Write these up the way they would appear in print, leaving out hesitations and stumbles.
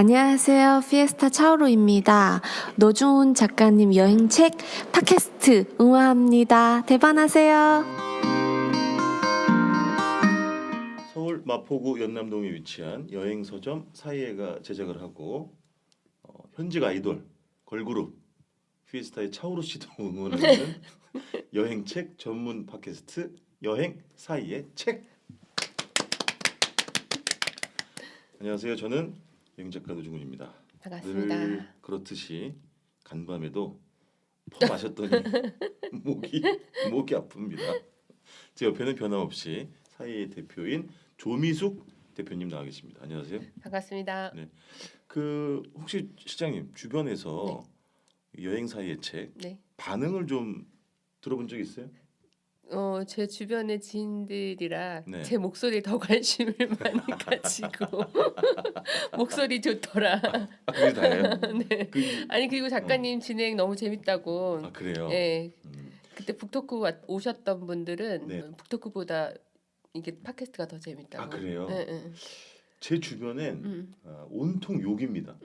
안녕하세요. 피에스타 차오루입니다. 노중훈 작가님 여행책 팟캐스트 응원합니다. 대반하세요. 서울 마포구 연남동에 위치한 여행 서점 사이에가 제작을 하고 현직 아이돌 걸그룹 피에스타의 차오루 씨도 응원하는 여행책 전문 팟캐스트 여행 사이의 책. 안녕하세요. 저는 여행 작가 노중훈입니다. 반갑습니다. 늘 그렇듯이 간밤에도 퍼 마셨더니 목이 아픕니다. 제 옆에는 변함없이 사이의 대표인 조미숙 대표님 나와 계십니다. 안녕하세요. 반갑습니다. 네. 혹시 시장님 주변에서 여행 사이의 책 네. 반응을 좀 들어본 적 있어요? 제 주변의 지인들이라 네. 제 목소리에 더 관심을 많이 가지고 목소리 좋더라. 그게 다예요? 네. 아니 그리고 작가님 진행 너무 재밌다고. 아 그래요? 네. 그때 북토크 오셨던 분들은 네. 북토크보다 이게 팟캐스트가 더 재밌다고. 아 그래요? 네, 네. 제 주변엔 온통 욕입니다.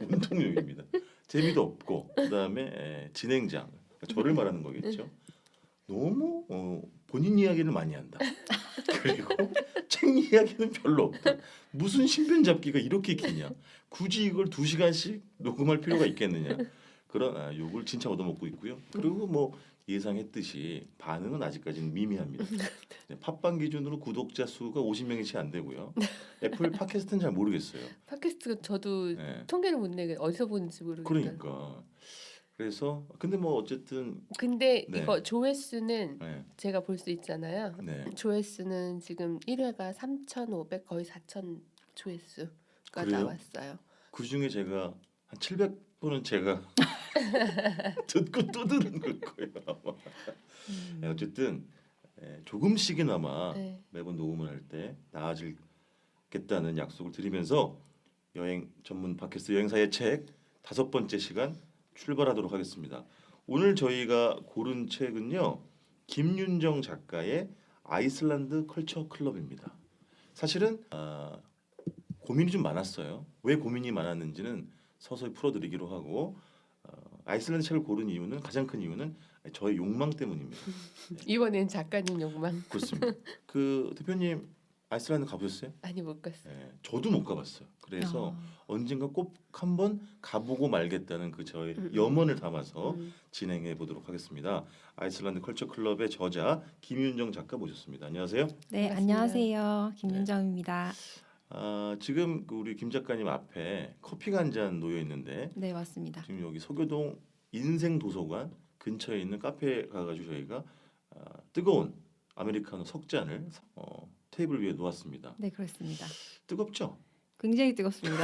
온통 욕입니다. 재미도 없고 그다음에 진행자 저를 말하는 거겠죠. 너무 본인 이야기를 많이 한다. 그리고 책 이야기는 별로 없다. 무슨 신변 잡기가 이렇게 기냐? 굳이 이걸 2시간씩 녹음할 필요가 있겠느냐? 그런 욕을 진짜 얻어먹고 있고요. 그리고 뭐 예상했듯이 반응은 아직까지는 미미합니다. 네, 팟빵 기준으로 구독자 수가 50명이 채 안 되고요. 애플 팟캐스트는 잘 모르겠어요. 팟캐스트가 저도 네. 통계를 못 내게 어디서 보는지 모르겠다. 그러니까 그래서 근데 뭐 어쨌든 근데 네. 이거 조회수는 네, 제가 볼 수 있잖아요. 네. 조회수는 지금 1회가 3,500 거의 4,000 조회수가 그래요? 나왔어요. 그 중에 제가 한 700분은 제가 듣고 또 들은 걸 거예요. 아마. 네, 어쨌든 조금씩이나마 네. 매번 녹음을 할 때 나아지겠다는 약속을 드리면서 여행 전문 팟캐스트 여행사의 책 5번째 시간 출발하도록 하겠습니다. 오늘 저희가 고른 책은요. 김윤정 작가의 아이슬란드 컬처 클럽입니다. 사실은 고민이 좀 많았어요. 왜 고민이 많았는지는 서서히 풀어드리기로 하고 아이슬란드 책을 고른 이유는 가장 큰 이유는 저의 욕망 때문입니다. 이번엔 작가님 욕망 그렇습니다. 대표님 아이슬란드 가보셨어요? 많이 못 갔어요. 네, 저도 못 가봤어요. 그래서 언젠가 꼭 한번 가보고 말겠다는 그 저의 염원을 담아서 진행해 보도록 하겠습니다. 아이슬란드 컬처 클럽의 저자 김윤정 작가 모셨습니다. 안녕하세요. 네, 반갑습니다. 안녕하세요. 김윤정입니다. 지금 우리 김 작가님 앞에 커피가 한 잔 놓여 있는데 네, 맞습니다. 지금 여기 서교동 인생도서관 근처에 있는 카페에 가가지고 저희가 뜨거운 아메리카노 석 잔을 테이블 위에 놓았습니다. 네, 그렇습니다. 뜨겁죠? 굉장히 뜨겁습니다.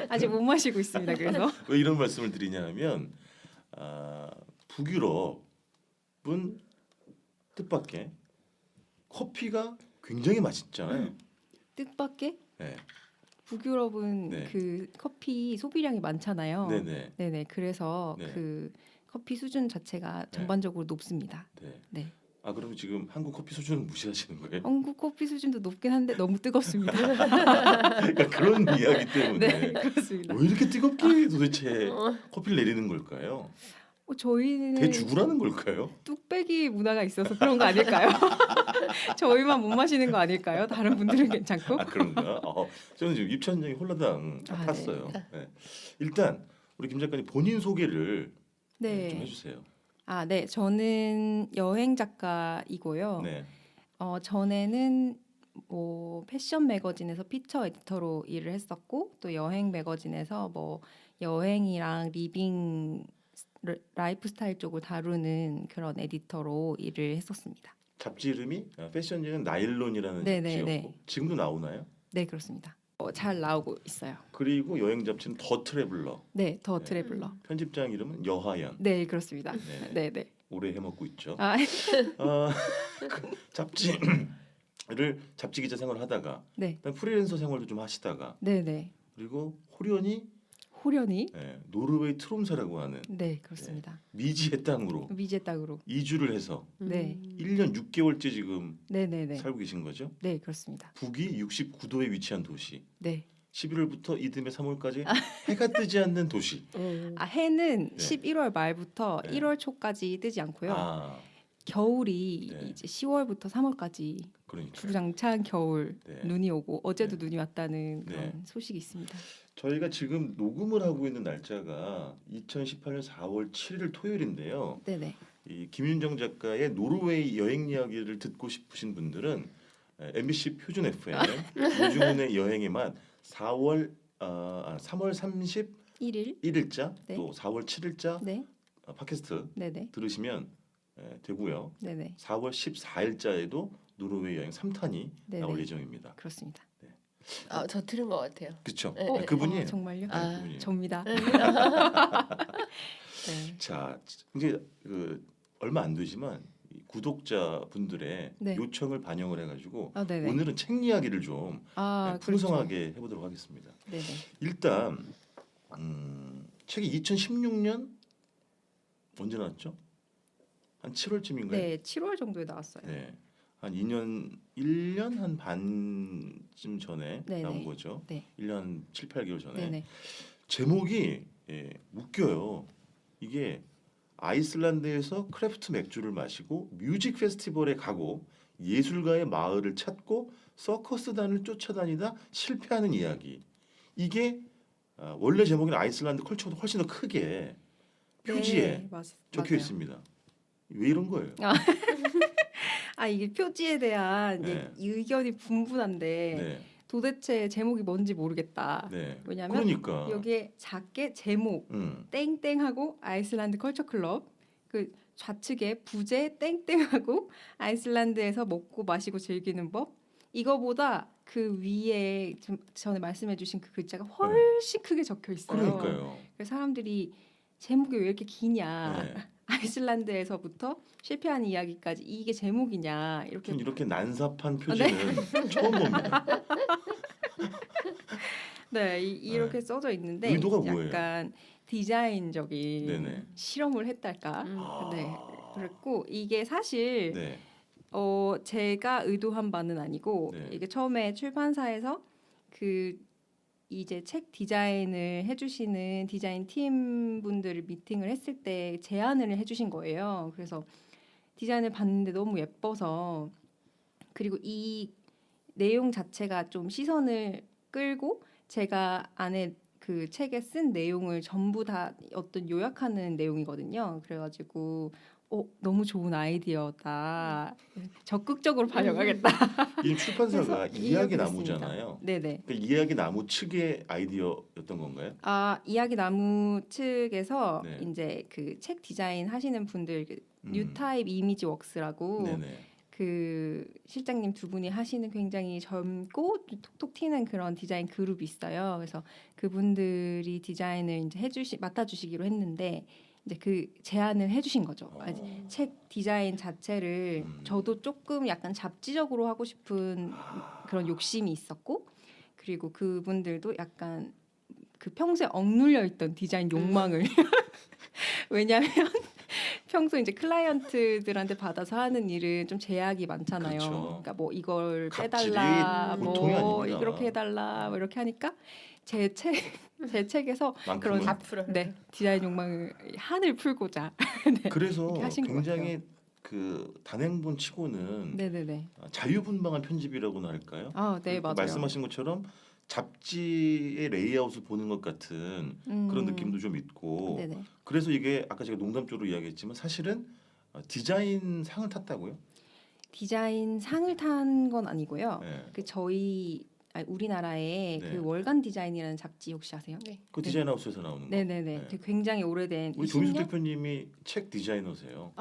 아직 못 마시고 있습니다. 그래서 왜 이런 말씀을 드리냐면 북유럽은 뜻밖의 커피가 굉장히 맛있잖아요. 뜻밖의 네. 북유럽은 네. 그 커피 소비량이 많잖아요. 네네. 네네. 그래서 네. 그 커피 수준 자체가 전반적으로 높습니다. 네. 네. 그럼 지금 한국 커피 수준을 무시하시는 거예요? 한국 커피 수준도 높긴 한데 너무 뜨겁습니다. 그러니까 그런 이야기 때문에 네, 그렇습니다. 왜 이렇게 뜨겁게 도대체 커피를 내리는 걸까요? 저희는 대죽으라는 걸까요? 뚝배기 문화가 있어서 그런 거 아닐까요? 저희만 못 마시는 거 아닐까요? 다른 분들은 괜찮고. 그런가? 저는 지금 입천장이 홀라당 아, 탔어요. 네. 일단 우리 김 작가님 본인 소개를 좀 네. 해주세요. 네. 저는 여행 작가이고요. 네. 전에는 뭐 패션 매거진에서 피처 에디터로 일을 했었고 또 여행 매거진에서 뭐 여행이랑 리빙 라이프 스타일 쪽을 다루는 그런 에디터로 일을 했었습니다. 잡지 이름이 패션지는 나일론이라는 네네네. 잡지였고 지금도 나오나요? 네, 그렇습니다. 잘 나오고 있어요. 그리고 여행 잡지는 더 트래블러. 네, 더 네. 트래블러. 편집장 이름은 여하연. 네, 그렇습니다. 네. 네, 네. 오래 해먹고 있죠. 잡지 기자 생활을 하다가 네. 그다음 프리랜서 생활도 좀 하시다가 네, 네. 그리고 호련히 호련히. 노르웨이 트롬사라고 하는 네, 그렇습니다. 미지의 땅으로 미제 땅으로. 이주를 해서 네. 1년 6개월째 지금 네, 네, 네. 살고 계신 거죠. 네, 그렇습니다. 북위 69도에 위치한 도시. 네. 11월부터 이듬해 3월까지 해가 뜨지 않는 도시. 해는 네. 11월 말부터 네. 1월 초까지 뜨지 않고요. 아, 겨울이 네. 이제 10월부터 3월까지 그러니까 주구장창 겨울 네. 눈이 오고 어제도 네. 눈이 왔다는 그런 네. 소식이 있습니다. 저희가 지금 녹음을 하고 있는 날짜가 2018년 4월 7일 토요일인데요. 네네. 이 김윤정 작가의 노르웨이 여행 이야기를 듣고 싶으신 분들은 MBC 표준 FM 노중훈의 여행의 맛 3월 1일. 31일자 네. 또 4월 7일자 네. 팟캐스트 네네. 들으시면 되고요. 네네. 4월 14일자에도 노르웨이 여행 3탄이 네네. 나올 예정입니다. 그렇습니다. 아, 저 들은 것 같아요. 그렇죠? 네. 그분이 정말요? 아. 그분이. 접니다. 네. 자, 이제 얼마 안 되지만 이 구독자분들의 네. 요청을 반영을 해가지고 아, 네네. 오늘은 책 이야기를 좀 아, 풍성하게 해보도록 하겠습니다. 그렇죠. 네네. 일단 책이 2016년 언제 나왔죠? 한 7월쯤인가요? 네, 7월 정도에 나왔어요. 네. 한 1년 한 반쯤 전에 네네. 나온 거죠. 네. 1년 7, 8개월 전에. 네네. 제목이 웃겨요. 이게 아이슬란드에서 크래프트 맥주를 마시고 뮤직 페스티벌에 가고 예술가의 마을을 찾고 서커스단을 쫓아다니다 실패하는 이야기. 이게 원래 제목은 아이슬란드 컬처보다 훨씬 더 크게 표지에 네, 적혀 맞아요. 있습니다. 왜 이런 거예요? 아, 이게 표지에 대한 네. 이제 의견이 분분한데 네, 도대체 제목이 뭔지 모르겠다. 네. 왜냐면 그러니까 여기에 작게 제목 땡땡하고 아이슬란드 컬처 클럽 그 좌측에 부제 땡땡하고 아이슬란드에서 먹고 마시고 즐기는 법 이거보다 그 위에 좀 전에 말씀해주신 그 글자가 훨씬 크게 적혀 있어요. 그러니까요. 그래서 사람들이 제목이 왜 이렇게 기냐? 네. 아이슬란드에서부터 실패한 이야기까지 이게 제목이냐 이렇게 전 이렇게 난삽한 네. 표지는 처음 봅니다. 네 이렇게 써져 있는데 의도가 뭐예요? 약간 디자인적인 네네. 실험을 했달까? 아. 네 그랬고 이게 사실 네. 제가 의도한 바는 아니고 네. 이게 처음에 출판사에서 그 이제 책 디자인을 해주시는 디자인 팀 분들을 미팅을 했을 때 제안을 해주신 거예요. 그래서 디자인을 봤는데 너무 예뻐서 그리고 이 내용 자체가 좀 시선을 끌고 제가 안에 그 책에 쓴 내용을 전부 다 어떤 요약하는 내용이거든요. 그래가지고 너무 좋은 아이디어다. 적극적으로 반영하겠다. 이 출판사가 그래서 이야기 이야기를 나무잖아요. 네네. 그 이야기 나무 측의 아이디어였던 건가요? 아 이야기 나무 측에서 네. 이제 그 책 디자인 하시는 분들 그 음. 뉴타입 이미지 웍스라고 네네. 그 실장님 두 분이 하시는 굉장히 젊고 톡톡 튀는 그런 디자인 그룹이 있어요. 그래서 그분들이 디자인을 이제 맡아주시기로 했는데 이제 그 제안을 해주신 거죠. 책 디자인 자체를 저도 조금 약간 잡지적으로 하고 싶은 그런 욕심이 있었고 그리고 그분들도 약간 그 평소에 억눌려 있던 디자인 욕망을 왜냐하면 평소 이제 클라이언트들한테 받아서 하는 일은 좀 제약이 많잖아요. 그렇죠. 그러니까 뭐 이걸 갑질이 빼달라, 보통이 뭐 아닙니다. 이렇게 해달라, 뭐 이렇게 하니까 제 책에서 만큼은. 그런 네 디자인 욕망을 한을 풀고자 그래서 이렇게 하신 것 굉장히 그 단행본 치고는 네네네. 자유분방한 편집이라고나 할까요? 아, 네 맞아요. 말씀하신 것처럼 잡지의 레이아웃을 보는 것 같은 그런 느낌도 좀 있고 네네. 그래서 이게 아까 제가 농담적으로 이야기했지만 사실은 디자인 상을 탔다고요? 디자인 상을 탄 건 아니고요. 네. 그 우리나라에 네. 그 월간 디자인이라는 잡지 혹시 아세요? 네. 그 디자인 하우스에서 나오는 거. 네네네. 네. 되게 굉장히 오래된 우리 조민수 20년? 대표님이 책 디자이너세요.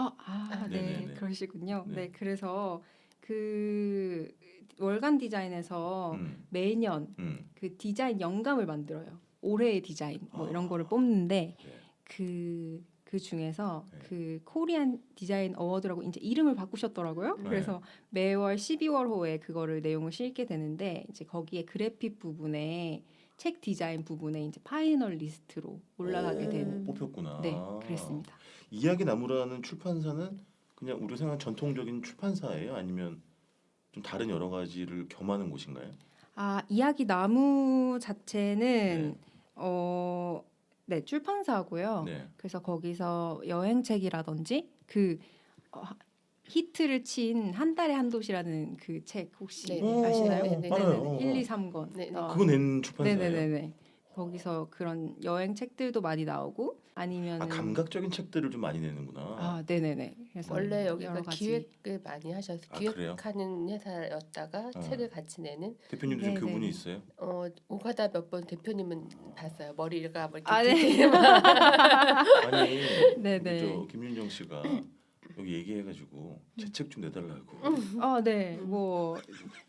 네, 네네네. 그러시군요. 네. 네, 그래서 그 월간 디자인에서 매년 음. 그 디자인 영감을 만들어요. 올해의 디자인 뭐 이런 거를 뽑는데 네. 그 중에서 네. 그 코리안 디자인 어워드라고 이제 이름을 바꾸셨더라고요. 네. 그래서 매월 12월호에 그거를 내용을 실게 되는데 이제 거기에 그래픽 부분에 책 디자인 부분에 이제 파이널 리스트로 올라가게 된 뽑혔구나. 네, 그랬습니다. 이야기 나무라는 출판사는 그냥 우리 생각하는 전통적인 출판사예요? 아니면 좀 다른 여러 가지를 겸하는 곳인가요? 이야기 나무 자체는 네. 네, 출판사고요. 네. 그래서 거기서 여행책이라든지 그 히트를 친 한 달에 한 도시라는 그 책 혹시 네. 아시나요? 네, 네, 네. 알아요. 1, 2, 3권. 네, 네. 그거 낸 출판사예요. 네네네네. 거기서 그런 여행 책들도 많이 나오고 아니면 감각적인 책들을 좀 많이 내는구나. 네네네. 그래서 원래 여기가 여러 가지. 기획을 많이 하셔서 그래요? 기획하는 회사였다가 책을 같이 내는 대표님 중에 네네. 그분이 있어요? 오가다 몇 번 대표님은 봤어요. 머리가 뭐 이렇게 네. 디테일만. 아니 네네. 저 김윤정 씨가 여기 얘기해가지고 제 책 좀 내달라고. 네. 뭐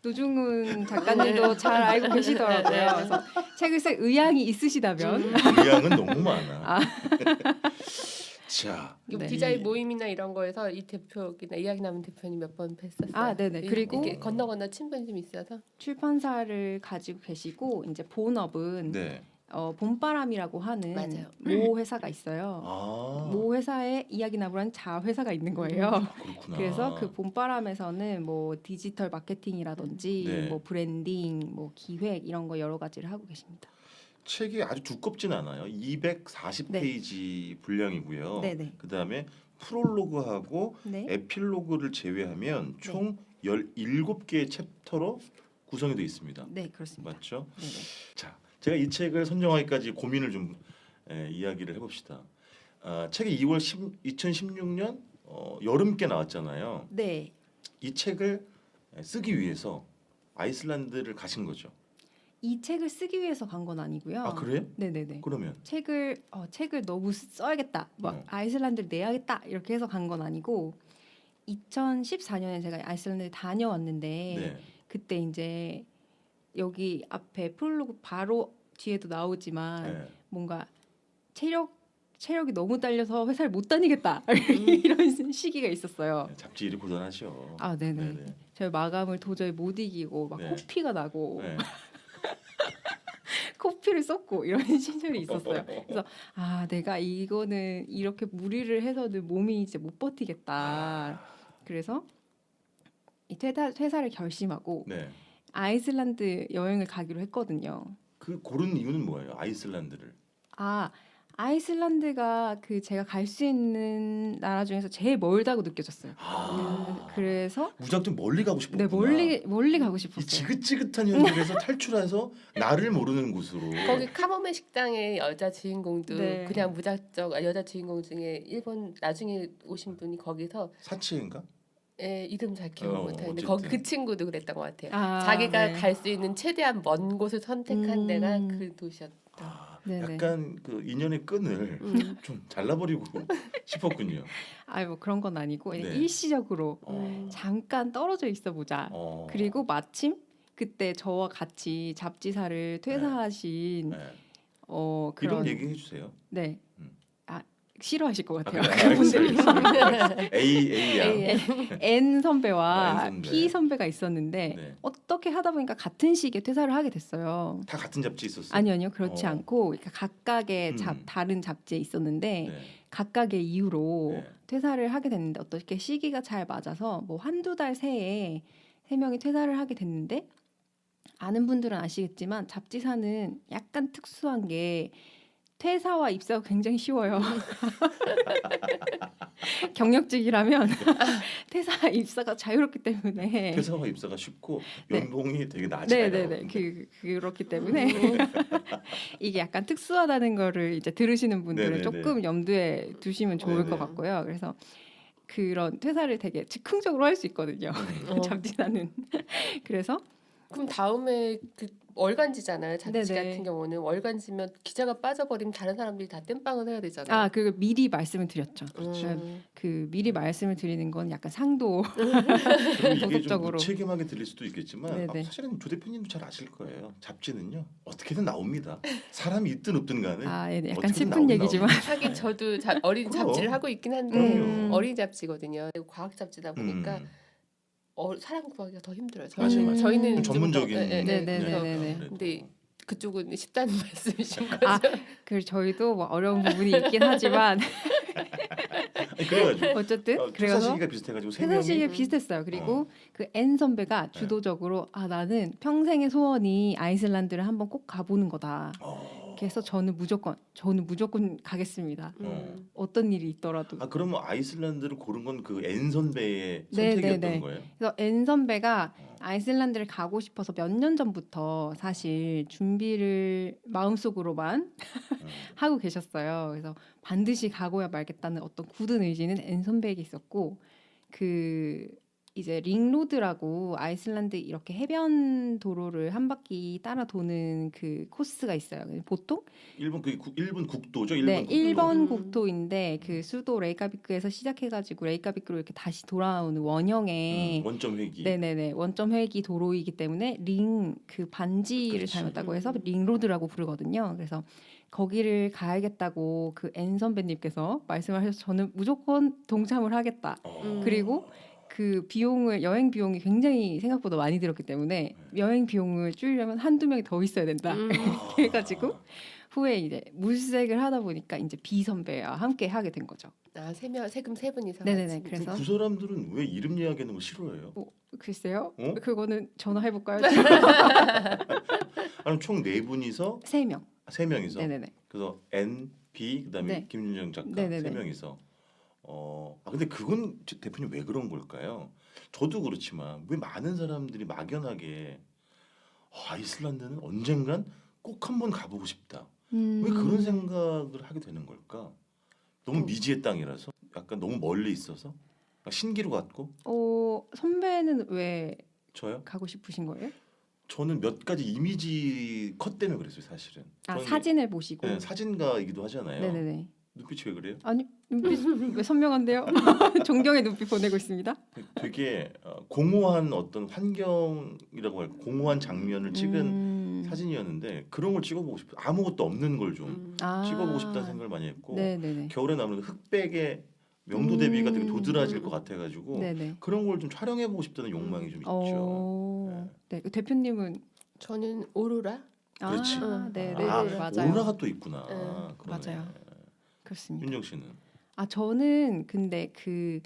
노중훈 작가님도 잘 알고 계시더라고요. 그래서 책을 쓸 의향이 있으시다면 의향은 너무 많아. 자, 네. 디자인 모임이나 이런 거에서 이 대표나 이야기 나면 대표님 몇 번 뵀었어요. 네네. 그리고 이렇게 건너 친분이 좀 있어서. 출판사를 가지고 계시고 이제 본업은 네. 봄바람이라고 하는 맞아요. 모 회사가 있어요. 모 회사에 이야기 나무라는 자 회사가 있는 거예요. 그렇구나. 그래서 그 봄바람에서는 뭐 디지털 마케팅이라든지 네. 뭐 브랜딩, 뭐 기획 이런 거 여러 가지를 하고 계십니다. 책이 아주 두껍진 않아요. 240페이지 분량이고요. 네네. 그다음에 프롤로그하고 네. 에필로그를 제외하면 총 17개의 챕터로 구성이 되어 있습니다. 네, 그렇습니다. 맞죠? 네네. 자, 제가 이 책을 선정하기까지 고민을 좀 이야기를 해봅시다. 책이 2016년 여름께 나왔잖아요. 네. 이 책을 쓰기 위해서 아이슬란드를 가신 거죠. 이 책을 쓰기 위해서 간 건 아니고요. 아 그래요? 네네네. 그러면 책을 너무 써야겠다. 막 아이슬란드를 내야겠다. 이렇게 해서 간 건 아니고 2014년에 제가 아이슬란드에 다녀왔는데 네. 그때 이제 여기 앞에 프롤로그 바로 뒤에도 나오지만 네. 뭔가 체력이 너무 딸려서 회사를 못 다니겠다 이런 시기가 있었어요. 잡지 일이 고단하죠. 네네. 네네. 저희 마감을 도저히 못 이기고 막 네. 코피가 나고 네. 코피를 쏟고 이런 시절이 있었어요. 그래서 내가 이거는 이렇게 무리를 해서는 몸이 이제 못 버티겠다. 그래서 이 퇴사를 결심하고 네. 아이슬란드 여행을 가기로 했거든요. 그 고른 이유는 뭐예요? 아이슬란드를. 아이슬란드가 그 제가 갈 수 있는 나라 중에서 제일 멀다고 느껴졌어요. 그래서 무작정 멀리 가고 싶었구나. 멀리 가고 이 싶었어요. 지긋지긋한 현실에서 탈출해서 나를 모르는 곳으로. 거기 카모메 식당의 여자 주인공도 네. 그냥 무작정 여자 주인공 중에 일본 나중에 오신 분이 거기서 사치인가? 이름 잘 기억 못하는데 어쨌든. 거기 그 친구도 그랬던 것 같아요. 네. 자기가 갈 수 있는 최대한 먼 곳을 선택한 데가 그 도시였다. 네네. 약간 그 인연의 끈을 좀 잘라버리고 싶었군요. 뭐 그런 건 아니고 그냥 네. 일시적으로 잠깐 떨어져 있어 보자. 그리고 마침 그때 저와 같이 잡지사를 퇴사하신 네. 그런 이름 얘기해 주세요. 네. 음. 싫어하실 것 같아요. 그래, 그분들이. A야. N 선배와 N 선배. P 선배가 있었는데 네. 어떻게 하다 보니까 같은 시기에 퇴사를 하게 됐어요. 다 같은 잡지 있었어요. 아니요, 그렇지 어. 않고 그러니까 각각의 음. 다른 잡지에 있었는데 네. 각각의 이유로 네. 퇴사를 하게 됐는데 어떻게 시기가 잘 맞아서 뭐 한두 달 새에 3명이 퇴사를 하게 됐는데 아는 분들은 아시겠지만 잡지사는 약간 특수한 게 퇴사와 입사가 굉장히 쉬워요. 경력직이라면 퇴사 입사가 자유롭기 때문에 퇴사와 입사가 쉽고 네. 연봉이 되게 낮아요. 네네네 그렇기 때문에 이게 약간 특수하다는 거를 이제 들으시는 분들은 네네네. 조금 염두에 두시면 좋을 네네. 것 같고요. 그래서 그런 퇴사를 되게 즉흥적으로 할 수 있거든요. 잡지사는 그래서 그럼 다음에 그 월간지잖아요. 잡지 네네. 같은 경우는 월간지면 기자가 빠져버리면 다른 사람들이 다 땜빵을 해야 되잖아요. 그리고 미리 말씀을 드렸죠. 음. 그 미리 말씀을 드리는 건 약간 상도 그럼 이게 좀 도덕적으로. 무책임하게 들릴 수도 있겠지만 네네. 사실은 조 대표님도 잘 아실 거예요. 잡지는요 어떻게든 나옵니다. 사람이 있든 없든 간에 네. 약간 어떻게든 슬픈 얘기지만 하긴 저도 어린 그럼. 잡지를 하고 있긴 한데 그럼요. 어린 잡지거든요. 과학 잡지다 보니까 사람 구하기가 더 힘들어요. 맞아요. 저희는 전문적인 네네네네. 근데 그쪽은 쉽다는 말씀이신 거죠? 그래서 저희도 뭐 어려운 부분이 있긴 하지만 아니, 그래가지고 어쨌든 퇴사 그래서 시기가 비슷해가지고 세 회사 명이 시기에 비슷했어요. 그리고 그 N 선배가 주도적으로 아 나는 평생의 소원이 아이슬란드를 한번 꼭 가보는 거다. 그래서 저는 무조건 가겠습니다. 어떤 일이 있더라도. 아 그러면 아이슬란드를 고른 건 그 N 선배의 네, 선택이었던 네, 네. 거예요? 그래서 N 선배가 아이슬란드를 가고 싶어서 몇 년 전부터 사실 준비를 마음속으로만 하고 계셨어요. 그래서 반드시 가고야 말겠다는 어떤 굳은 의지는 N 선배에게 있었고 그 이제 링로드라고 아이슬란드 이렇게 해변 도로를 한 바퀴 따라 도는 그 코스가 있어요. 보통 일본 일본 국도죠. 네, 일본 국도. 1번 국토인데 그 수도 레이카비크에서 시작해가지고 레이카비크로 이렇게 다시 돌아오는 원형의 원점 회기. 네네네 원점 회기 도로이기 때문에 링 그 반지를 그렇지. 닮았다고 해서 링로드라고 부르거든요. 그래서 거기를 가야겠다고 그 N 선배님께서 말씀하셔서 저는 무조건 동참을 하겠다. 그리고 그 여행 비용이 굉장히 생각보다 많이 들었기 때문에 여행 비용을 줄이려면 한두 명이 더 있어야 된다. 이렇게 해가지고 후에 이제 물색을 하다 보니까 이제 B 선배와 함께 하게 된 거죠. 아, 세금 세 분이서. 네네네. 같이. 그래서 그 사람들은 왜 이름 이야기하는 거 싫어해요? 글쎄요. 어? 그거는 전화해 볼까요? 아니 총 네 분이서 3명. 세 명이서. 네네네. 그래서 N, B 그다음에 네. 김윤정 작가 네네네. 세 명이서. 근데 그건 대표님 왜 그런 걸까요? 저도 그렇지만 왜 많은 사람들이 막연하게 아이슬란드는 언젠간 꼭 한번 가보고 싶다. 왜 그런 생각을 하게 되는 걸까? 너무 미지의 땅이라서 약간 너무 멀리 있어서 신기루 같고. 선배는 왜 저요? 가고 싶으신 거예요? 저는 몇 가지 이미지 컷 때문에 그랬어요 사실은. 아 저는 사진을 보시고. 네, 사진가이기도 하잖아요. 네네네. 눈빛이 왜 그래요? 아니 눈빛 왜 선명한데요? 존경의 눈빛 보내고 있습니다. 되게 공허한 어떤 환경이라고 할까, 공허한 장면을 찍은 사진이었는데 그런 걸 찍어보고 싶어요. 아무것도 없는 걸 좀 찍어보고 싶다는 생각을 많이 했고 네네네. 겨울에 나오는 흑백의 명도 대비가 되게 도드라질 것 같아가지고 네네. 그런 걸 좀 촬영해보고 싶다는 욕망이 좀 있죠. 네. 대표님은 저는 오로라. 그렇지. 네네 아, 맞아요. 오로라가 또 있구나. 네, 그러네. 맞아요. 그렇습니다. 윤정 씨는? 저는 근데 그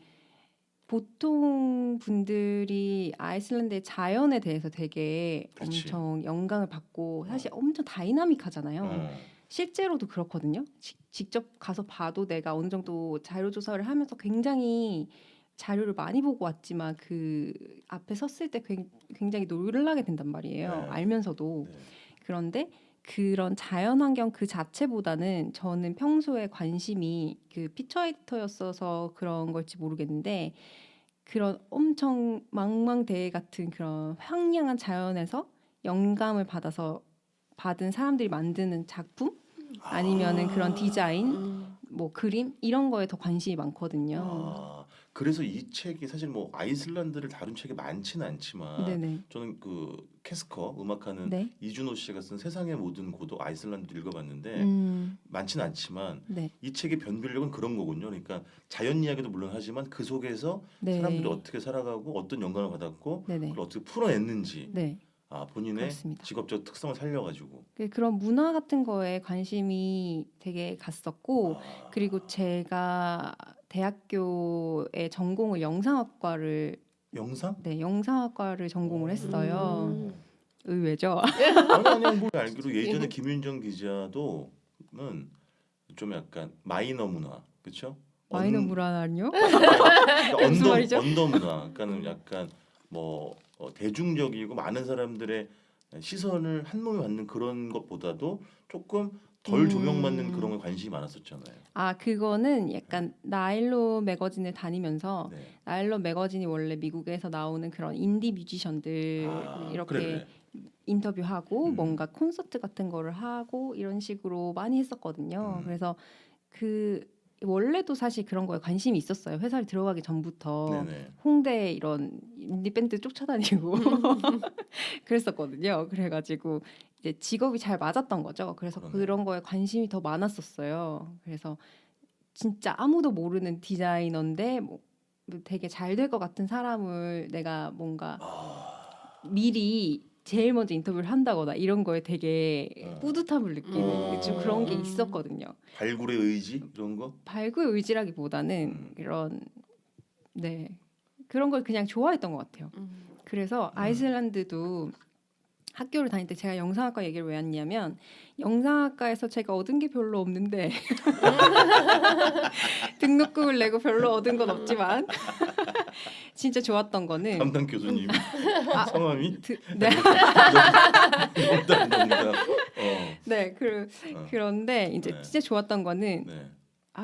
보통 분들이 아이슬란드의 자연에 대해서 되게 그렇지. 엄청 영감을 받고 사실 엄청 다이나믹하잖아요. 실제로도 그렇거든요. 직접 가서 봐도 내가 어느 정도 자료 조사를 하면서 굉장히 자료를 많이 보고 왔지만 그 앞에 섰을 때 굉장히 놀라게 된단 말이에요. 네. 알면서도. 네. 그런데 그런 자연 환경 그 자체보다는 저는 평소에 관심이 그 피처 에디터였어서 그런 걸지 모르겠는데 그런 엄청 망망대해 같은 그런 황량한 자연에서 영감을 받은 사람들이 만드는 작품 아니면은 그런 디자인 뭐 그림 이런 거에 더 관심이 많거든요. 그래서 이 책이 사실 뭐 아이슬란드를 다룬 책이 많지는 않지만 네네. 저는 그 캐스커 음악하는 네. 이준호 씨가 쓴 세상의 모든 고도 아이슬란드 읽어봤는데 많지는 않지만 네. 이 책의 변별력은 그런 거군요. 그러니까 자연 이야기도 물론 하지만 그 속에서 네. 사람들이 어떻게 살아가고 어떤 영감을 받았고 네네. 그걸 어떻게 풀어냈는지 네. 본인의 그렇습니다. 직업적 특성을 살려가지고 그런 문화 같은 거에 관심이 되게 갔었고 그리고 제가 대학교의 전공을 영상학과를 전공을 했어요. 의외죠? 아니 뭐 알기로 예전에 김윤정 기자도는 좀 약간 마이너 문화 그렇죠? 마이너 문화는요? 그러니까 무슨 말이죠? 언더 문화 그러니까는 약간 뭐 대중적이고 많은 사람들의 시선을 한 몸에 받는 그런 것보다도 조금 덜 조명받는 그런 거에 관심이 많았었잖아요. 그거는 약간 나일론 매거진을 다니면서 네. 나일론 매거진이 원래 미국에서 나오는 그런 인디 뮤지션들 이렇게 그래. 인터뷰하고 뭔가 콘서트 같은 거를 하고 이런 식으로 많이 했었거든요. 그래서 원래도 사실 그런 거에 관심이 있었어요. 회사를 들어가기 전부터 네네. 홍대 이런 인디 밴드 쫓아다니고 그랬었거든요. 그래가지고 이제 직업이 잘 맞았던 거죠. 그래서 그러네. 그런 거에 관심이 더 많았었어요. 그래서 진짜 아무도 모르는 디자이너인데 뭐 되게 잘 될 것 같은 사람을 내가 뭔가 미리 제일 먼저 인터뷰를 한다거나 이런 거에 되게 뿌듯함을 느끼는 좀 그런 게 있었거든요. 발굴의 의지 이런 거? 발굴 의지라기보다는 이런 네 그런 걸 그냥 좋아했던 것 같아요. 그래서 아이슬란드도 학교를 다닐 때 제가 영상학과 얘기를 왜 했냐면 영상학과에서 제가 얻은 게 별로 없는데 등록금을 내고 별로 얻은 건 없지만 진짜 좋았던 거는 담당 교수님 성함이? 네. 농담. 네, 그런데 이제 네. 진짜 좋았던 거는 네.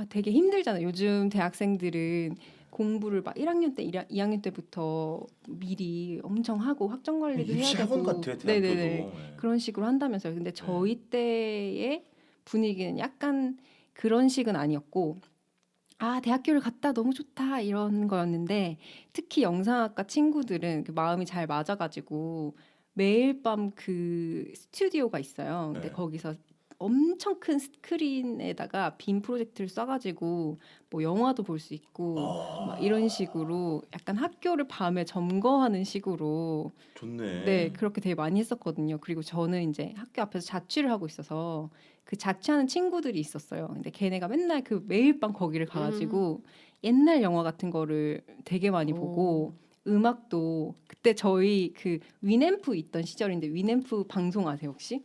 되게 힘들잖아요. 요즘 대학생들은 공부를 막 1학년 때, 2학년 때부터 미리 엄청 하고 학점 관리도 해야 입시학원 되고 같아요, 대학교도. 네네네. 네. 그런 식으로 한다면서요. 근데 저희 때의 분위기는 약간 그런 식은 아니었고 대학교를 갔다 너무 좋다 이런 거였는데 특히 영상학과 친구들은 그 마음이 잘 맞아가지고 매일 밤 그 스튜디오가 있어요. 근데 네. 거기서 엄청 큰 스크린에다가 빔 프로젝트를 쏴가지고 뭐 영화도 볼 수 있고 막 이런 식으로 약간 학교를 밤에 점거하는 식으로 좋네. 네 그렇게 되게 많이 했었거든요. 그리고 저는 이제 학교 앞에서 자취를 하고 있어서 그 자취하는 친구들이 있었어요. 근데 걔네가 맨날 그 매일 밤 거기를 가가지고 옛날 영화 같은 거를 되게 많이 보고 음악도 그때 저희 그 위앰프 있던 시절인데 위앰프 방송 아세요 혹시?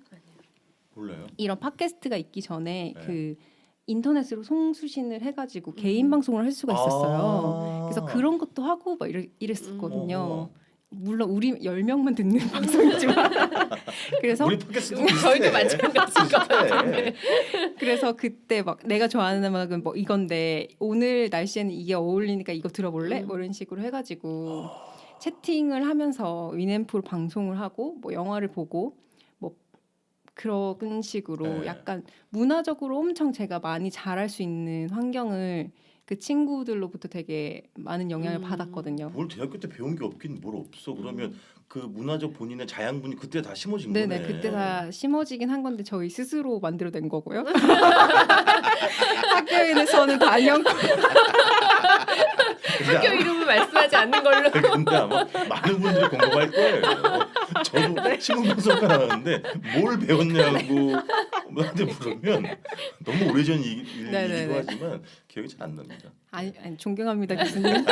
몰라요. 이런 팟캐스트가 있기 전에 네. 그 인터넷으로 송수신을 해가지고 개인 방송을 할 수가 있었어요. 그래서 그런 것도 하고 막 이랬었거든요. 물론 우리 10명만 듣는 방송이지만 그래서 우리 팟캐스트도 저희도 마찬가지인 것 같은데. 그래서 그때 막 내가 좋아하는 음악은 뭐 이건데 오늘 날씨에는 이게 어울리니까 이거 들어볼래? 뭐 이런 식으로 해가지고 채팅을 하면서 위앰프로 방송을 하고 뭐 영화를 보고 뭐 그런 식으로 네. 약간 문화적으로 엄청 제가 많이 잘할 수 있는 환경을 그 친구들로부터 되게 많은 영향을 받았거든요. 뭘 대학교 때 배운 게 없긴 뭘 없어. 그러면 그 문화적 본인의 자양분이 그때 다 심어진 네네 거네. 그때 다 심어지긴 한 건데 저희 스스로 만들어낸 거고요. 학교에는 저는 단연 학교 이름은 말씀하지 않는 걸로. 근데 아마 많은 분들이 공감할 거예요. 저도 신문방송과 나왔는데 뭘 배웠냐고 나한테 물으면 너무 오래전 일이기도 네네네. 하지만 기억이 잘 안 납니다. 아니 존경합니다 교수님.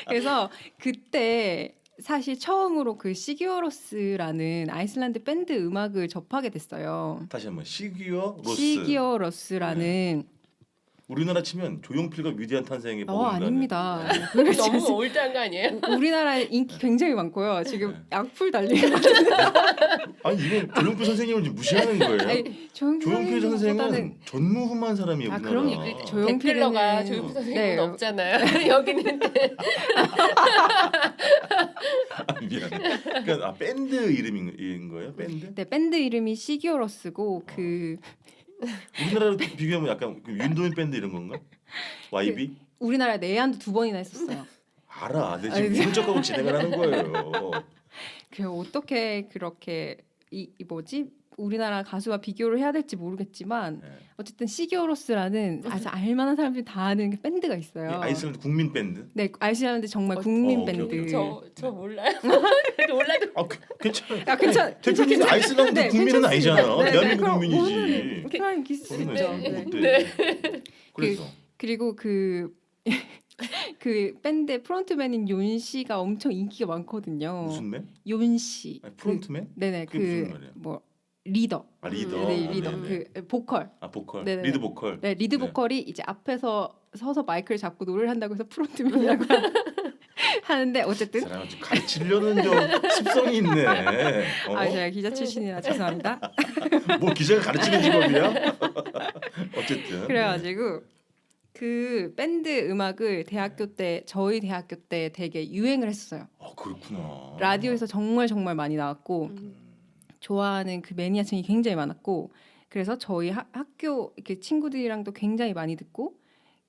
그래서 그때 사실 처음으로 그 시기어러스라는 아이슬란드 밴드 음악을 접하게 됐어요. 다시 한번 시기어 로스. 시기어러스라는 우리나라 치면 조용필과 위대한 탄생의 버금가는. 아닙니다. 너무 올드한 거 아니에요? 우리나라에 인기 굉장히 많고요. 지금 네. 악플 달리고 아니 이건 조용필 선생님을 지금 무시하는 거예요. 아니, 조용필 조용필 선생님보다는 선생은 전무후무한 사람이에요. 아, 우리나라. 그럼요. 조용필은 댓글러가 조용필 선생님은 네. 없잖아요. 여기는 아, 미안해. 그러니까 밴드 이름인 거예요? 밴드? 네, 밴드 이름이 시기어러스고 그 우리나라로 비교하면 약간 그 윤도현 밴드 이런 건가? YB? 우리나라에 내한도 2번이나 했었어요. 알아. 내 아니, 지금 모른 척하고 진행을 하는 거예요. 그 어떻게 그렇게 이 뭐지? 우리나라 가수와 비교를 해야 될지 모르겠지만 네. 어쨌든 시기어러스라는 아주 알만한 사람들이 다 아는 그 밴드가 이 있어요. 아이슬란드 국민 밴드? 네, 아이슬란드 정말 국민 오케이, 밴드. 오케이. 저 몰라요. 몰라도 아 괜찮아요. 아, 괜찮. 대표님 괜찮- 아이슬란드 네, 국민은 괜찮습니다. 아니잖아요. 네, 대한민국 그럼 국민이지. 그런 기수 있죠. 그러네. 네. 어때? 그래서 그리고 그 밴드의 프론트맨인 윤 씨가 엄청 인기가 많거든요. 무슨 맨? 윤 씨. 아니, 프론트맨? 네네 그게 무슨 그 말이야? 뭐 리더. 아 리더. 네, 리더. 네네. 그 보컬. 아 보컬. 네네. 리드 보컬. 네, 리드 네. 보컬이 이제 앞에서 서서 마이크를 잡고 노래를 한다고 해서 프론트맨이라고 하는데 어쨌든 사람을 좀 가르치려는 좀 습성이 있네. 제가 기자 출신이라 죄송합니다. 뭐 기자가 가르치는 직업이야? 어쨌든. 그래가지고 그 밴드 음악을 대학교 때 저희 대학교 때 되게 유행을 했었어요. 아 그렇구나. 라디오에서 정말 많이 나왔고 좋아하는 그 매니아층이 굉장히 많았고 그래서 저희 학교 이렇게 친구들이랑도 굉장히 많이 듣고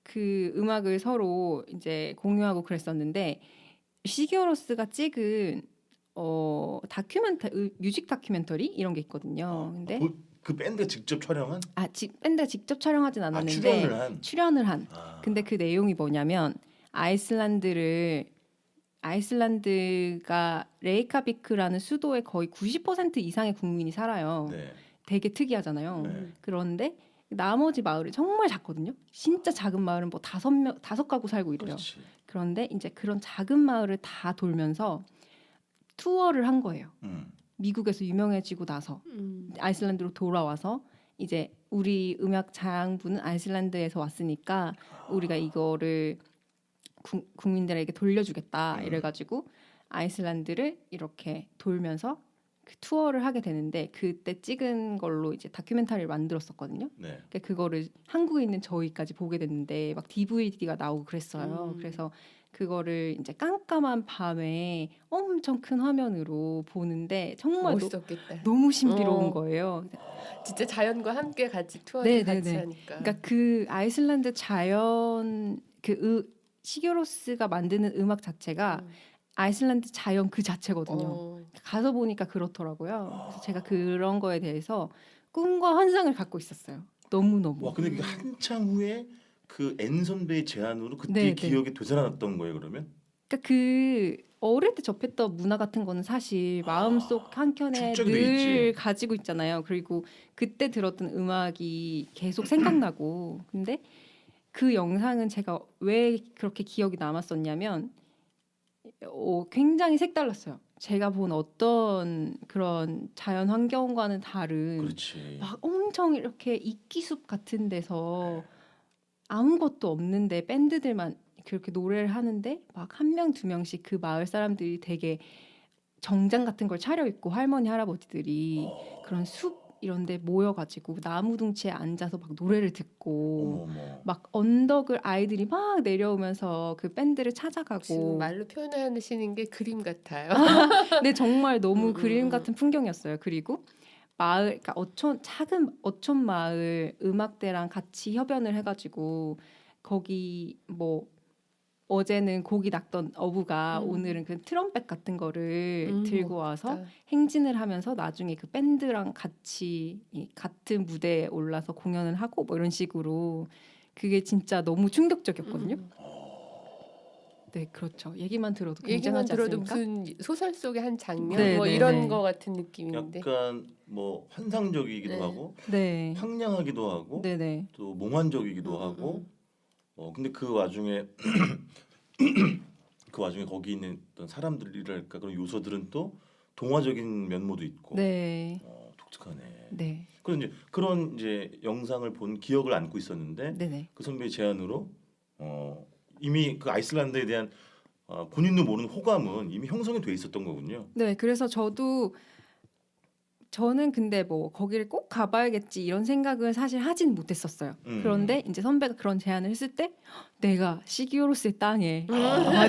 그 음악을 서로 이제 공유하고 그랬었는데 시기어러스가 찍은 뮤직 다큐멘터리 이런 게 있거든요. 근데 그 밴드가 직접 촬영한? 밴드가 직접 촬영하진 않았는데 출연을 한. 출연을 한. 아. 근데 그 내용이 뭐냐면 아이슬란드를 아이슬란드가 레이카비크라는 수도에 거의 90% 이상의 국민이 살아요. 네. 되게 특이하잖아요. 네. 그런데 나머지 마을이 정말 작거든요. 진짜 작은 마을은 뭐 5가구 살고 이래요. 그렇지. 그런데 이제 그런 작은 마을을 다 돌면서 투어를 한 거예요. 미국에서 유명해지고 나서 아이슬란드로 돌아와서 이제 우리 음악 자양분은 아이슬란드에서 왔으니까 우리가 이거를 국민들에게 돌려주겠다 이래가지고 아이슬란드를 이렇게 돌면서 그 투어를 하게 되는데 그때 찍은 걸로 이제 다큐멘터리를 만들었었거든요. 네. 그러니까 그거를 한국에 있는 저희까지 보게 됐는데 막 DVD가 나오고 그랬어요. 그래서 그거를 이제 깜깜한 밤에 엄청 큰 화면으로 보는데 정말 멋있었겠다. 너무 신비로운 어. 거예요. 진짜 자연과 함께 같이 투어를 네, 같이 네, 네. 하니까. 그러니까 그 아이슬란드 자연 시교로스가 만드는 음악 자체가 아이슬란드 자연 그 자체거든요. 가서 보니까 그렇더라고요. 그래서 제가 그런 거에 대해서 꿈과 환상을 갖고 있었어요. 너무너무. 와 근데 그게 한참 후에 그 N 선배의 제안으로 그때 네, 네. 기억이 되살아났던 거예요 그러면? 그러니까 그 어릴 때 접했던 문화 같은 거는 사실 마음속 한켠에 축적이 돼 늘 있지. 가지고 있잖아요. 그리고 그때 들었던 음악이 계속 생각나고. 근데 그 영상은 제가 왜 그렇게 기억이 남았었냐면 굉장히 색달랐어요. 제가 본 어떤 그런 자연 환경과는 다른 그렇지. 막 엄청 이렇게 이끼숲 같은 데서 아무것도 없는데 밴드들만 그렇게 노래를 하는데 막 한 명 두 명씩 그 마을 사람들이 되게 정장 같은 걸 차려입고 할머니 할아버지들이 그런 숲 이런 데 모여가지고 나무 둥치에 앉아서 막 노래를 듣고 어머머. 막 언덕을 아이들이 막 내려오면서 그 밴드를 지금 찾아가고 말로 표현하시는 게 그림 같아요. 근데 정말 너무 음, 그림 음. 같은 풍경이었어요. 그리고 마을, 그러니까 작은 어촌 마을 음악대랑 같이 협연을 해가지고 거기 뭐 어제는 고기 낚던 어부가 오늘은 그 트럼펫 같은 거를 들고 와서 멋있다. 행진을 하면서 나중에 그 밴드랑 같이 같은 무대에 올라서 공연을 하고 뭐 이런 식으로 그게 진짜 너무 충격적이었거든요. 네, 그렇죠. 얘기만 들어도 얘기만 굉장하지 들어도 않습니까? 무슨 소설 속의 한 장면 네, 뭐 네, 이런 네. 거 같은 느낌인데. 약간 뭐 환상적이기도 네. 하고 네, 황량하기도 하고 네, 네, 또 몽환적이기도 하고 근데 그 와중에 그 와중에 거기 있는 어떤 사람들이랄까 그런 요소들은 또 동화적인 면모도 있고 네, 독특하네. 네, 그런 이제 영상을 본 기억을 안고 있었는데 네, 네. 그 선배의 제안으로 이미 그 아이슬란드에 대한 본인도 모르는 호감은 이미 형성이 돼 있었던 거군요. 네, 그래서 저는 근데 뭐 거기를 꼭 가봐야겠지 이런 생각을 사실 하진 못했었어요. 그런데 이제 선배가 그런 제안을 했을 때 내가 시기오로스의 땅에